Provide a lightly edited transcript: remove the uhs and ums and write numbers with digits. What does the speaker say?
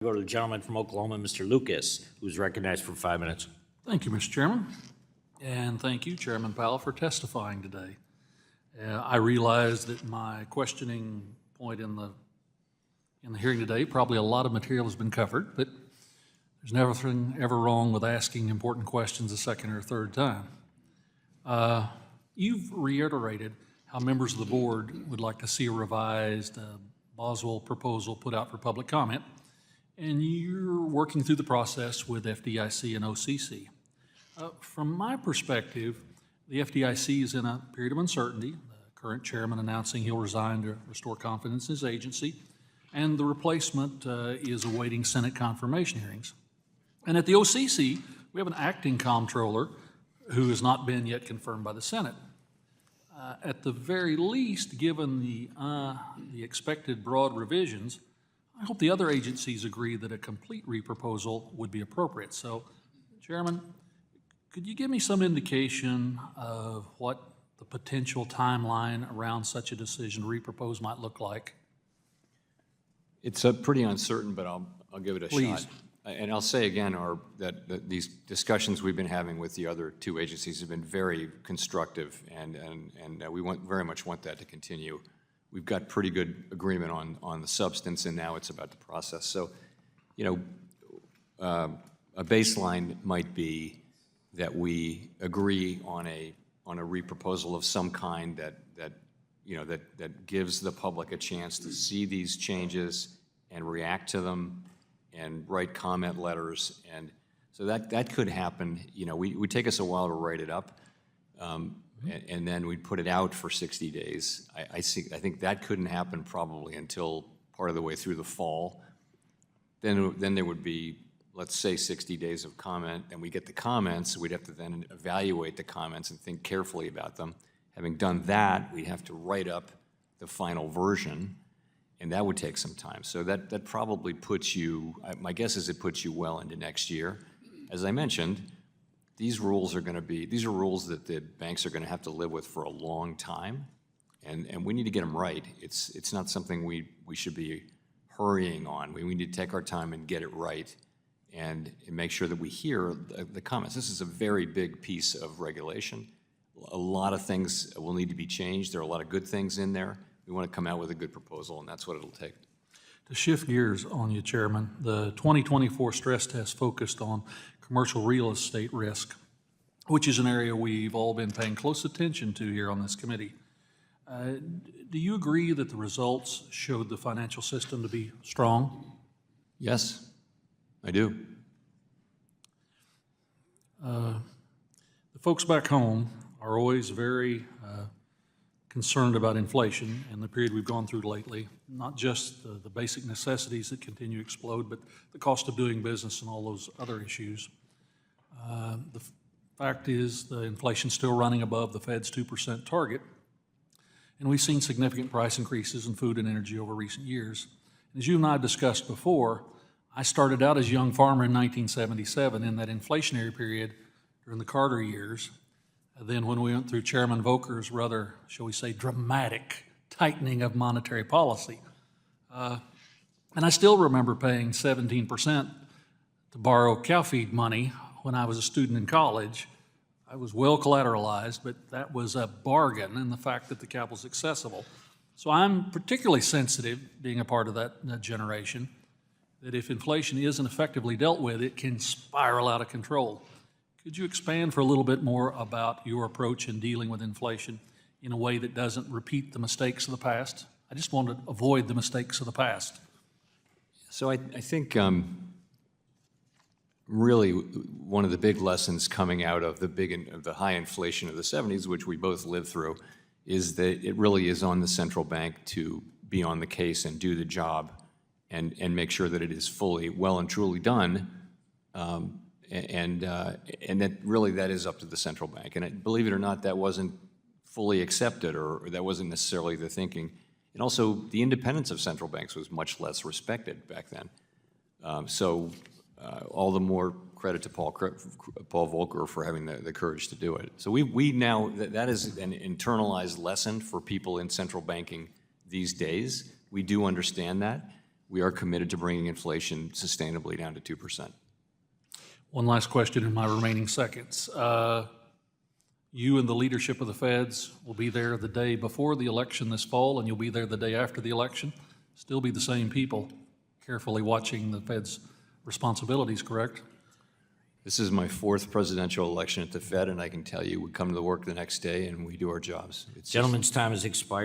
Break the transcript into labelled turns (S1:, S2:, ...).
S1: Go to the gentleman from Oklahoma, Mr. Lucas, who's recognized for 5 minutes.
S2: Thank you, Mr. Chairman. And thank you, Chairman Powell, for testifying today. I realize that my questioning point in the hearing today, probably a lot of material has been covered, but there's nothing ever wrong with asking important questions a second or third time. You've reiterated how members of the board would like to see a revised Boswell proposal put out for public comment, and you're working through the process with FDIC and OCC. From my perspective, the FDIC is in a period of uncertainty. The current chairman announcing he'll resign to restore confidence in his agency, and the replacement is awaiting Senate confirmation hearings. And at the OCC, we have an acting comptroller who has not been yet confirmed by the Senate. At the very least, given the expected broad revisions, I hope the other agencies agree that a complete reproposal would be appropriate. So, Chairman, could you give me some indication of what the potential timeline around such a decision to repropose might look like?
S3: It's pretty uncertain, but I'll give it a shot. And I'll say again, that these discussions we've been having with the other two agencies have been very constructive, and we very much want that to continue. We've got pretty good agreement on the substance, and now it's about the process. So, you know, a baseline might be that we agree on a reproposal of some kind that gives the public a chance to see these changes and react to them and write comment letters, and so that could happen. You know, we take us a while to write it up. And then we'd put it out for 60 days. I think that couldn't happen probably until part of the way through the fall. Then there would be, let's say, 60 days of comment, and we get the comments. We'd have to then evaluate the comments and think carefully about them. Having done that, we'd have to write up the final version, and that would take some time. So that probably puts you, my guess is it puts you well into next year. As I mentioned, these are rules that the banks are going to have to live with for a long time, and we need to get them right. It's not something we should be hurrying on. We need to take our time and get it right, and make sure that we hear the comments. This is a very big piece of regulation. A lot of things will need to be changed. There are a lot of good things in there. We want to come out with a good proposal, and that's what it'll take.
S2: To shift gears on you, Chairman, the 2024 stress test focused on commercial real estate risk, which is an area we've all been paying close attention to here on this committee. Do you agree that the results showed the financial system to be strong?
S3: Yes, I do.
S2: The folks back home are always very concerned about inflation and the period we've gone through lately, not just the basic necessities that continue to explode, but the cost of doing business and all those other issues. The fact is the inflation's still running above the Fed's 2% target, and we've seen significant price increases in food and energy over recent years. As you and I have discussed before, I started out as a young farmer in 1977 in that inflationary period during the Carter years. Then when we went through Chairman Volcker's rather, shall we say, dramatic tightening of monetary policy. And I still remember paying 17% to borrow cow feed money when I was a student in college. I was well collateralized, but that was a bargain in the fact that the cap was accessible. So I'm particularly sensitive, being a part of that generation, that if inflation isn't effectively dealt with, it can spiral out of control. Could you expand for a little bit more about your approach in dealing with inflation in a way that doesn't repeat the mistakes of the past? I just want to avoid the mistakes of the past.
S3: So I think really one of the big lessons coming out of the high inflation of the 70s, which we both lived through, is that it really is on the central bank to be on the case and do the job and make sure that it is fully, well and truly done. And that really that is up to the central bank. And believe it or not, that wasn't fully accepted, or that wasn't necessarily the thinking. And also, the independence of central banks was much less respected back then. All the more credit to Paul Volcker for having the courage to do it. So we now, that is an internalized lesson for people in central banking these days. We do understand that. we are committed to bringing inflation sustainably down to 2%.
S2: One last question in my remaining seconds. You and the leadership of the feds will be there the day before the election this fall, and you'll be there the day after the election. Still be the same people, carefully watching the feds' responsibilities, correct?
S3: This is my 4th presidential election at the Fed, and I can tell you, we come to work the next day and we do our jobs. It's just-
S1: Gentleman's time has expired.